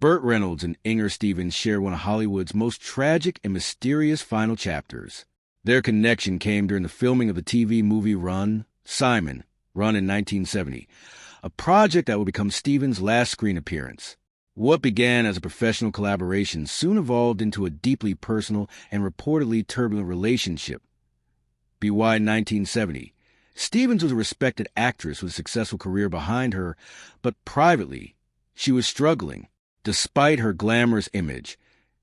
Burt Reynolds and Inger Stevens share one of Hollywood's most tragic and mysterious final chapters. Their connection came during the filming of the TV movie Simon, run in 1970, a project that would become Stevens' last screen appearance. What began as a professional collaboration soon evolved into a deeply personal and reportedly turbulent relationship. BY 1970. Stevens was a respected actress with a successful career behind her, but privately, she was struggling. Despite her glamorous image,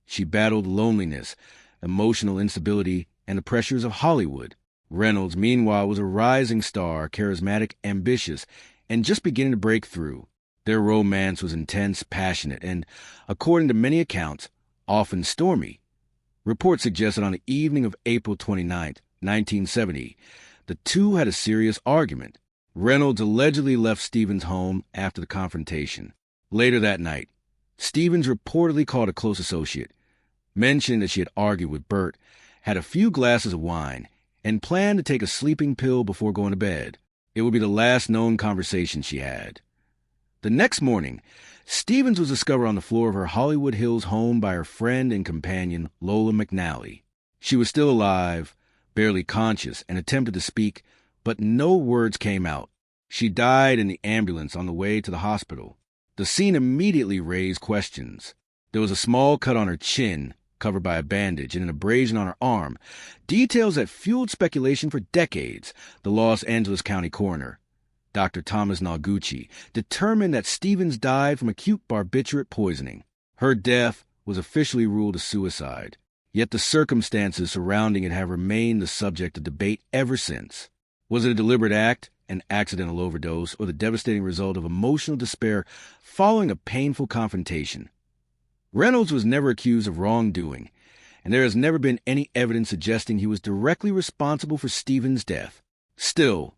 she battled loneliness, emotional instability, and the pressures of Hollywood. Reynolds, meanwhile, was a rising star, charismatic, ambitious, and just beginning to break through. Their romance was intense, passionate, and, according to many accounts, often stormy. Reports suggest that on the evening of April 29, 1970, the two had a serious argument. Reynolds allegedly left Stevens' home after the confrontation. Later that night, Stevens reportedly called a close associate, mentioning that she had argued with Burt, had a few glasses of wine, and planned to take a sleeping pill before going to bed. It would be the last known conversation she had. The next morning, Stevens was discovered on the floor of her Hollywood Hills home by her friend and companion, Lola McNally. She was still alive, barely conscious, and attempted to speak, but no words came out. She died in the ambulance on the way to the hospital. The scene immediately raised questions. There was a small cut on her chin, covered by a bandage, and an abrasion on her arm, details that fueled speculation for decades. The Los Angeles County coroner, Dr. Thomas Noguchi, determined that Stevens died from acute barbiturate poisoning. Her death was officially ruled a suicide, yet the circumstances surrounding it have remained the subject of debate ever since. Was it a deliberate act, an accidental overdose, or the devastating result of emotional despair following a painful confrontation? Reynolds was never accused of wrongdoing, and there has never been any evidence suggesting he was directly responsible for Stevens' death. Still,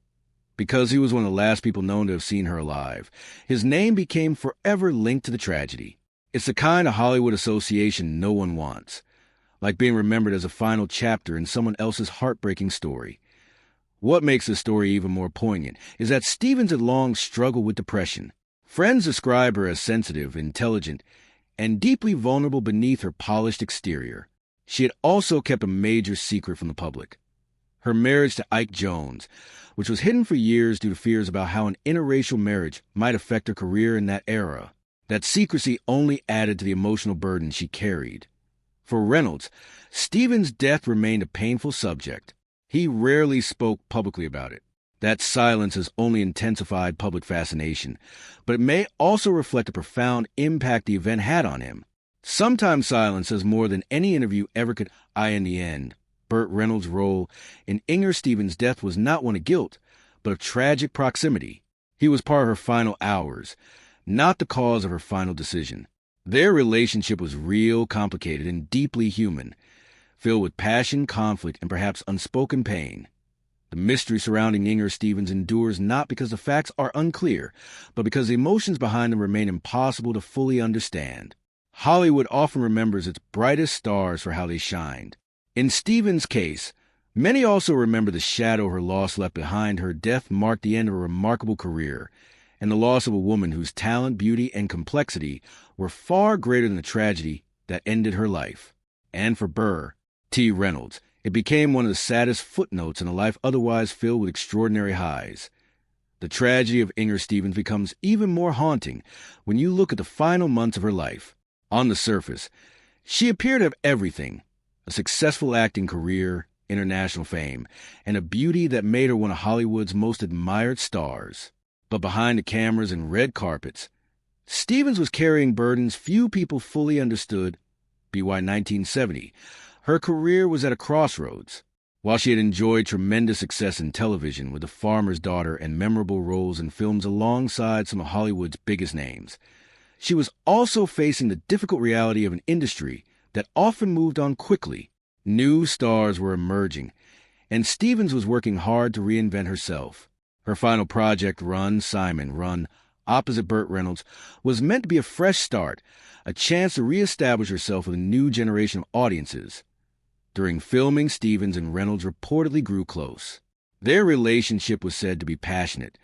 because he was one of the last people known to have seen her alive, his name became forever linked to the tragedy. It's the kind of Hollywood association no one wants, like being remembered as a final chapter in someone else's heartbreaking story. What makes this story even more poignant is that Stevens had long struggled with depression. Friends describe her as sensitive, intelligent, and deeply vulnerable beneath her polished exterior. She had also kept a major secret from the public: her marriage to Ike Jones, which was hidden for years due to fears about how an interracial marriage might affect her career in that era. That secrecy only added to the emotional burden she carried. For Reynolds, Stevens' death remained a painful subject. He rarely spoke publicly about it. That silence has only intensified public fascination, but it may also reflect a profound impact the event had on him. Sometimes silence says more than any interview ever could. In the end, Burt Reynolds' role in Inger Stevens' death was not one of guilt, but of tragic proximity. He was part of her final hours, not the cause of her final decision. Their relationship was real, complicated, and deeply human, filled with passion, conflict, and perhaps unspoken pain. The mystery surrounding Inger Stevens endures not because the facts are unclear, but because the emotions behind them remain impossible to fully understand. Hollywood often remembers its brightest stars for how they shined. In Stevens' case, many also remember the shadow her loss left behind. Her death marked the end of a remarkable career, and the loss of a woman whose talent, beauty, and complexity were far greater than the tragedy that ended her life. And for Burt Reynolds, it became one of the saddest footnotes in a life otherwise filled with extraordinary highs. The tragedy of Inger Stevens becomes even more haunting when you look at the final months of her life. On the surface, she appeared to have everything: a successful acting career, international fame, and a beauty that made her one of Hollywood's most admired stars. But behind the cameras and red carpets, Stevens was carrying burdens few people fully understood. BY 1970. Her career was at a crossroads. While she had enjoyed tremendous success in television with The Farmer's Daughter and memorable roles in films alongside some of Hollywood's biggest names, she was also facing the difficult reality of an industry that often moved on quickly. New stars were emerging, and Stevens was working hard to reinvent herself. Her final project, Simon, opposite Burt Reynolds, was meant to be a fresh start, a chance to reestablish herself with a new generation of audiences. During filming, Stevens and Reynolds reportedly grew close. Their relationship was said to be passionate,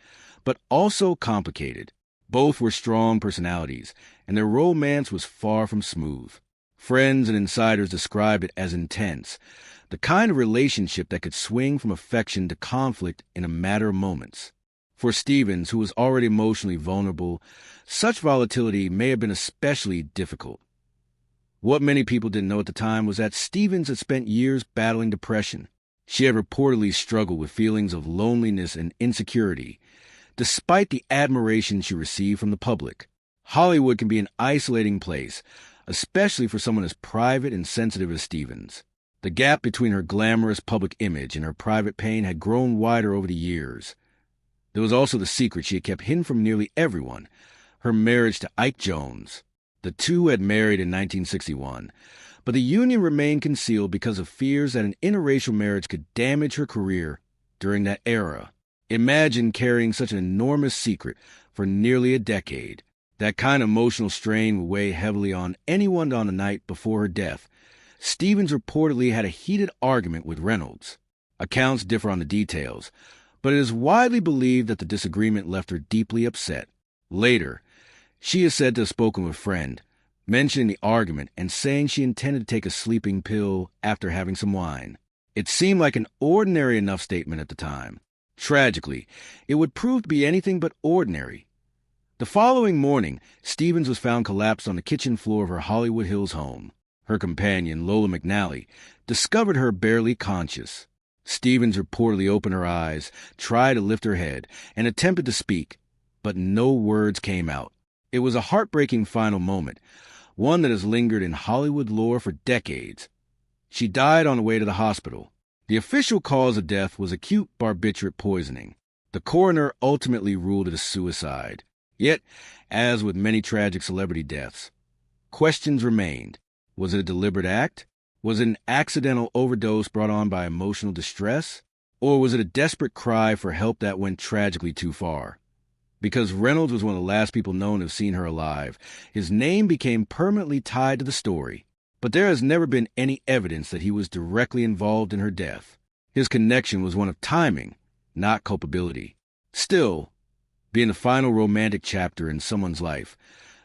but also complicated. Both were strong personalities, and their romance was far from smooth. Friends and insiders described it as intense, the kind of relationship that could swing from affection to conflict in a matter of moments. For Stevens, who was already emotionally vulnerable, such volatility may have been especially difficult. What many people didn't know at the time was that Stevens had spent years battling depression. She had reportedly struggled with feelings of loneliness and insecurity, despite the admiration she received from the public. Hollywood can be an isolating place, especially for someone as private and sensitive as Stevens. The gap between her glamorous public image and her private pain had grown wider over the years. There was also the secret she had kept hidden from nearly everyone, her marriage to Ike Jones. The two had married in 1961, but the union remained concealed because of fears that an interracial marriage could damage her career during that era. Imagine carrying such an enormous secret for nearly a decade. That kind of emotional strain would weigh heavily on anyone on the night before her death. Stevens reportedly had a heated argument with Reynolds. Accounts differ on the details, but it is widely believed that the disagreement left her deeply upset. Later, she is said to have spoken with a friend, mentioning the argument and saying she intended to take a sleeping pill after having some wine. It seemed like an ordinary enough statement at the time. Tragically, it would prove to be anything but ordinary. The following morning, Stevens was found collapsed on the kitchen floor of her Hollywood Hills home. Her companion, Lola McNally, discovered her barely conscious. Stevens reportedly opened her eyes, tried to lift her head, and attempted to speak, but no words came out. It was a heartbreaking final moment, one that has lingered in Hollywood lore for decades. She died on the way to the hospital. The official cause of death was acute barbiturate poisoning. The coroner ultimately ruled it a suicide. Yet, as with many tragic celebrity deaths, questions remained. Was it a deliberate act? Was it an accidental overdose brought on by emotional distress? Or was it a desperate cry for help that went tragically too far? Because Reynolds was one of the last people known to have seen her alive, his name became permanently tied to the story. But there has never been any evidence that he was directly involved in her death. His connection was one of timing, not culpability. Still, being the final romantic chapter in someone's life,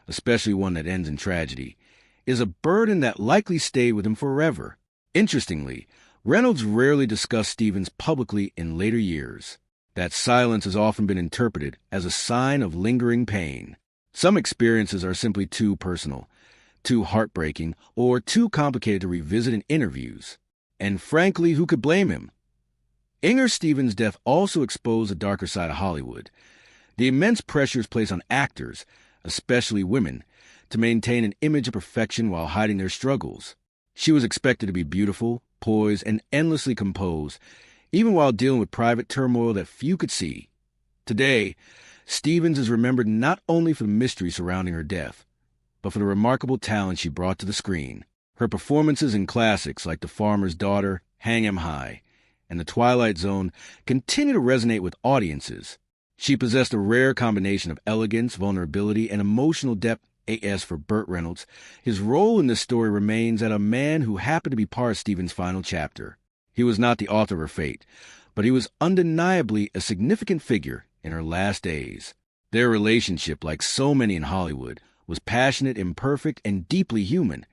especially one that ends in tragedy, is a burden that likely stayed with him forever. Interestingly, Reynolds rarely discussed Stevens publicly in later years. That silence has often been interpreted as a sign of lingering pain. Some experiences are simply too personal, too heartbreaking, or too complicated to revisit in interviews. And frankly, who could blame him? Inger Stevens' death also exposed the darker side of Hollywood. The immense pressures placed on actors, especially women, to maintain an image of perfection while hiding their struggles. She was expected to be beautiful, poised, and endlessly composed, even while dealing with private turmoil that few could see. Today, Stevens is remembered not only for the mystery surrounding her death, but for the remarkable talent she brought to the screen. Her performances in classics like The Farmer's Daughter, Hang 'Em High, and The Twilight Zone continue to resonate with audiences. She possessed a rare combination of elegance, vulnerability, and emotional depth. As for Burt Reynolds, his role in this story remains that a man who happened to be part of Stevens' final chapter. He was not the author of her fate, but he was undeniably a significant figure in her last days. Their relationship, like so many in Hollywood, was passionate, imperfect, and deeply human.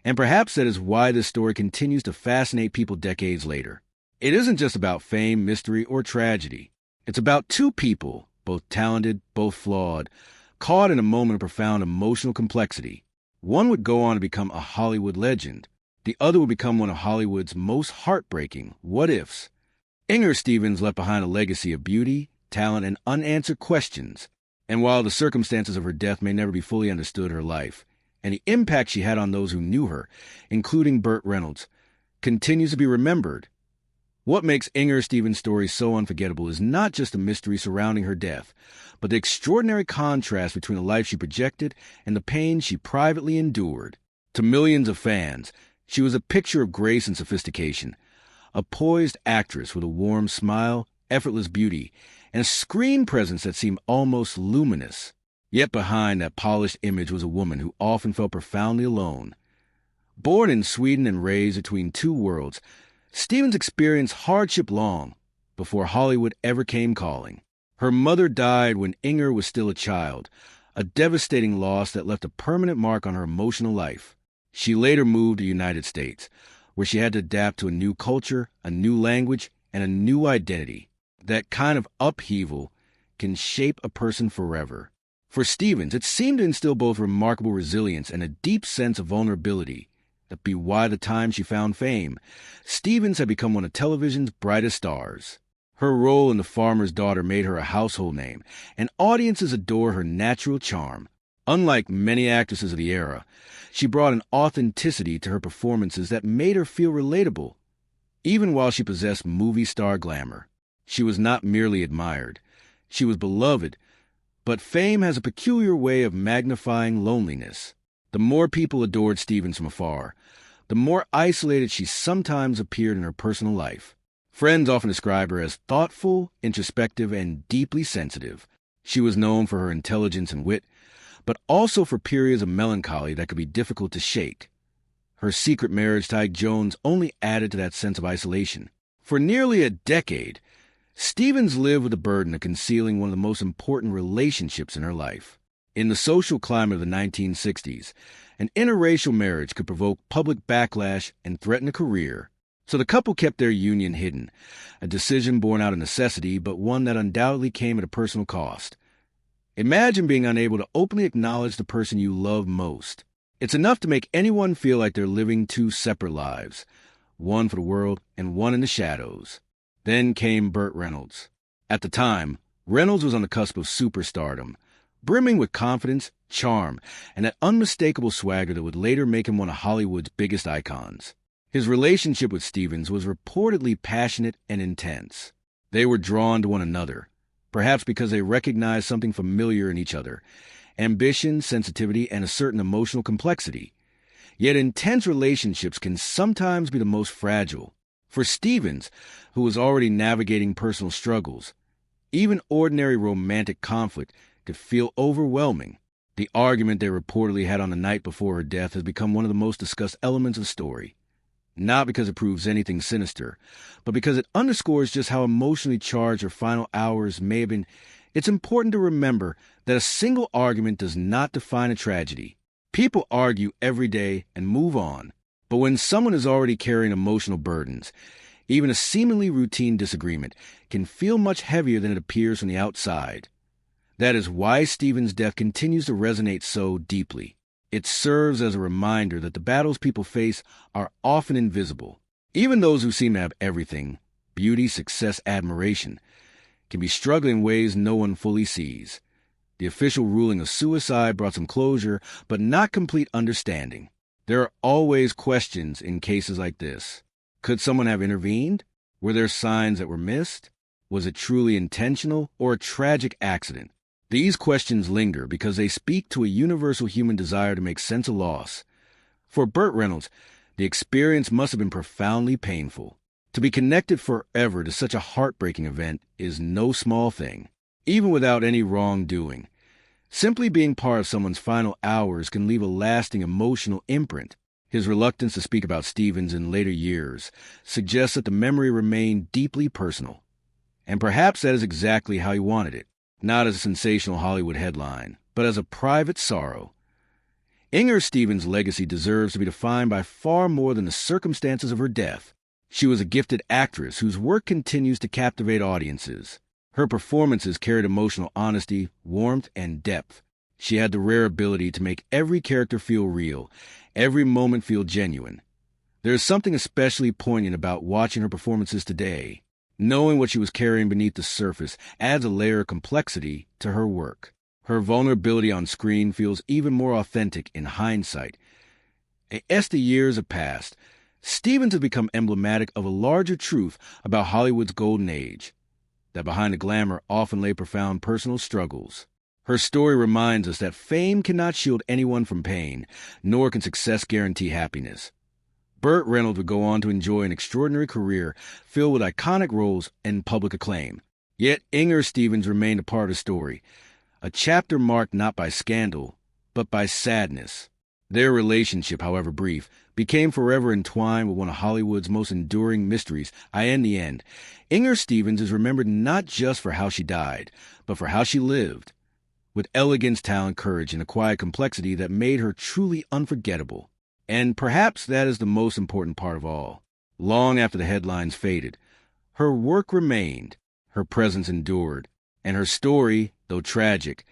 And perhaps that is why this story continues to fascinate people decades later. It isn't just about fame, mystery, or tragedy. It's about two people, both talented, both flawed, caught in a moment of profound emotional complexity. One would go on to become a Hollywood legend. The other would become one of Hollywood's most heartbreaking what-ifs. Inger Stevens left behind a legacy of beauty, talent, and unanswered questions. And while the circumstances of her death may never be fully understood, her life, and the impact she had on those who knew her, including Burt Reynolds, continues to be remembered. What makes Inger Stevens' story so unforgettable is not just the mystery surrounding her death, but the extraordinary contrast between the life she projected and the pain she privately endured. To millions of fans, she was a picture of grace and sophistication, a poised actress with a warm smile, effortless beauty, and a screen presence that seemed almost luminous. Yet behind that polished image was a woman who often felt profoundly alone. Born in Sweden and raised between two worlds, Stevens experienced hardship long before Hollywood ever came calling. Her mother died when Inger was still a child, a devastating loss that left a permanent mark on her emotional life. She later moved to the United States, where she had to adapt to a new culture, a new language, and a new identity. That kind of upheaval can shape a person forever. For Stevens, it seemed to instill both remarkable resilience and a deep sense of vulnerability. That be why the time she found fame, Stevens had become one of television's brightest stars. Her role in The Farmer's Daughter made her a household name, and audiences adore her natural charm. Unlike many actresses of the era, she brought an authenticity to her performances that made her feel relatable. Even while she possessed movie star glamour, she was not merely admired. She was beloved, but fame has a peculiar way of magnifying loneliness. The more people adored Stevens from afar, the more isolated she sometimes appeared in her personal life. Friends often describe her as thoughtful, introspective, and deeply sensitive. She was known for her intelligence and wit, but also for periods of melancholy that could be difficult to shake. Her secret marriage to Ike Jones only added to that sense of isolation. For nearly a decade, Stevens lived with the burden of concealing one of the most important relationships in her life. In the social climate of the 1960s, an interracial marriage could provoke public backlash and threaten a career. So the couple kept their union hidden, a decision born out of necessity, but one that undoubtedly came at a personal cost. Imagine being unable to openly acknowledge the person you love most. It's enough to make anyone feel like they're living two separate lives, one for the world and one in the shadows. Then came Burt Reynolds. At the time, Reynolds was on the cusp of superstardom, brimming with confidence, charm, and that unmistakable swagger that would later make him one of Hollywood's biggest icons. His relationship with Stevens was reportedly passionate and intense. They were drawn to one another, perhaps because they recognized something familiar in each other: ambition, sensitivity, and a certain emotional complexity. Yet intense relationships can sometimes be the most fragile. For Stevens, who was already navigating personal struggles, even ordinary romantic conflict could feel overwhelming. The argument they reportedly had on the night before her death has become one of the most discussed elements of the story. Not because it proves anything sinister, but because it underscores just how emotionally charged her final hours may have been. It's important to remember that a single argument does not define a tragedy. People argue every day and move on. But when someone is already carrying emotional burdens, even a seemingly routine disagreement can feel much heavier than it appears from the outside. That is why Stevens' death continues to resonate so deeply. It serves as a reminder that the battles people face are often invisible. Even those who seem to have everything, beauty, success, admiration, can be struggling in ways no one fully sees. The official ruling of suicide brought some closure, but not complete understanding. There are always questions in cases like this. Could someone have intervened? Were there signs that were missed? Was it truly intentional or a tragic accident? These questions linger because they speak to a universal human desire to make sense of loss. For Burt Reynolds, the experience must have been profoundly painful. To be connected forever to such a heartbreaking event is no small thing. Even without any wrongdoing, simply being part of someone's final hours can leave a lasting emotional imprint. His reluctance to speak about Stevens in later years suggests that the memory remained deeply personal. And perhaps that is exactly how he wanted it, not as a sensational Hollywood headline, but as a private sorrow. Inger Stevens' legacy deserves to be defined by far more than the circumstances of her death. She was a gifted actress whose work continues to captivate audiences. Her performances carried emotional honesty, warmth, and depth. She had the rare ability to make every character feel real, every moment feel genuine. There is something especially poignant about watching her performances today. Knowing what she was carrying beneath the surface adds a layer of complexity to her work. Her vulnerability on screen feels even more authentic in hindsight. As the years have passed, Stevens has become emblematic of a larger truth about Hollywood's golden age, that behind the glamour often lay profound personal struggles. Her story reminds us that fame cannot shield anyone from pain, nor can success guarantee happiness. Burt Reynolds would go on to enjoy an extraordinary career filled with iconic roles and public acclaim. Yet Inger Stevens remained a part of the story, a chapter marked not by scandal, but by sadness. Their relationship, however brief, became forever entwined with one of Hollywood's most enduring mysteries. In the end, Inger Stevens is remembered not just for how she died, but for how she lived. with elegance, talent, courage, and a quiet complexity that made her truly unforgettable. And perhaps that is the most important part of all. Long after the headlines faded, her work remained, her presence endured, and her story, though tragic,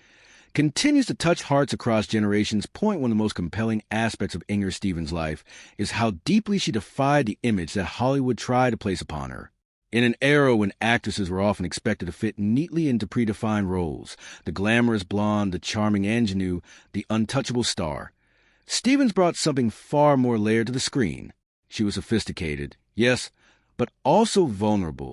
continues to touch hearts across generations. One of the most compelling aspects of Inger Stevens' life is how deeply she defied the image that Hollywood tried to place upon her. In an era when actresses were often expected to fit neatly into predefined roles, the glamorous blonde, the charming ingenue, the untouchable star, Stevens brought something far more layered to the screen. She was sophisticated, yes, but also vulnerable.